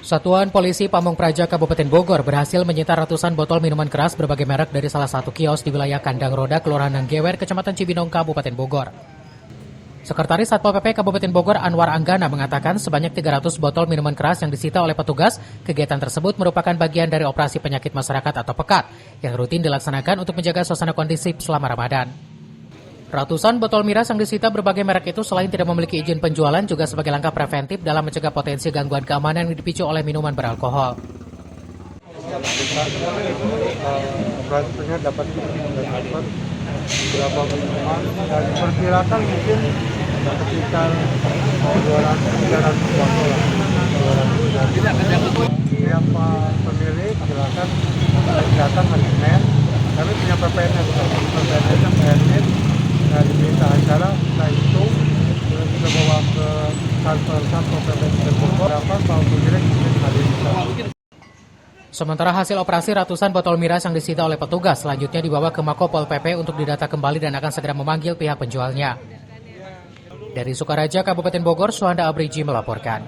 Satuan Polisi Pamung Praja Kabupaten Bogor berhasil menyita ratusan botol minuman keras berbagai merek dari salah satu kios di wilayah Kandang Roda, Kelurahan Nanggewer, Kecamatan Cibinong, Kabupaten Bogor. Sekretaris Satpol PP Kabupaten Bogor Anwar Anggana mengatakan sebanyak 300 botol minuman keras yang disita oleh petugas. Kegiatan tersebut merupakan bagian dari operasi penyakit masyarakat atau PEKAT yang rutin dilaksanakan untuk menjaga suasana kondusif selama Ramadan. Ratusan botol miras yang disita berbagai merek itu selain tidak memiliki izin penjualan juga sebagai langkah preventif dalam mencegah potensi gangguan keamanan yang dipicu oleh minuman beralkohol. Operasinya dapat beberapa minuman dan diperkirakan mungkin sekitar 200-300 botol lah. Yang pemilik silakan datang hari Senin. Kami punya PPN-nya, PPN nah diminta acara, setelah itu kita bawa ke kantor Satpol PP Bogor, dapat Pak Pemilik mungkin hadir. Sementara hasil operasi ratusan botol miras yang disita oleh petugas selanjutnya dibawa ke Mako Pol PP untuk didata kembali dan akan segera memanggil pihak penjualnya. Dari Sukaraja, Kabupaten Bogor, Suhanda Abriji melaporkan.